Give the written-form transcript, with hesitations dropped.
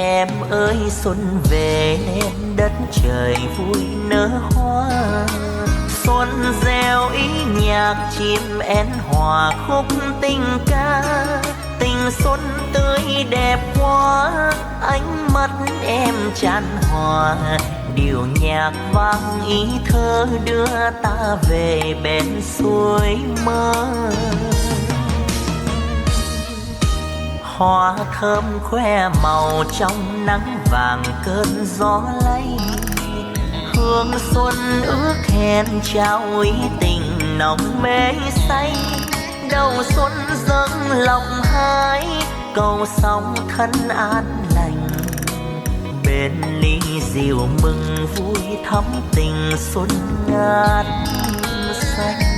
Em ơi xuân về nên đất trời vui nở hoa, xuân gieo ý nhạc chim én hòa khúc tình ca. Tình xuân tươi đẹp quá, ánh mắt em chan hòa, điệu nhạc vang ý thơ đưa ta về bên suối mơ. Hoa thơm khoe màu trong nắng vàng cơn gió lay, hương xuân ước hẹn trao ý tình nồng mê say. Đầu xuân dâng lòng hái, cầu sóng thân an lành, bên ly rượu mừng vui thắm tình xuân ngát xanh.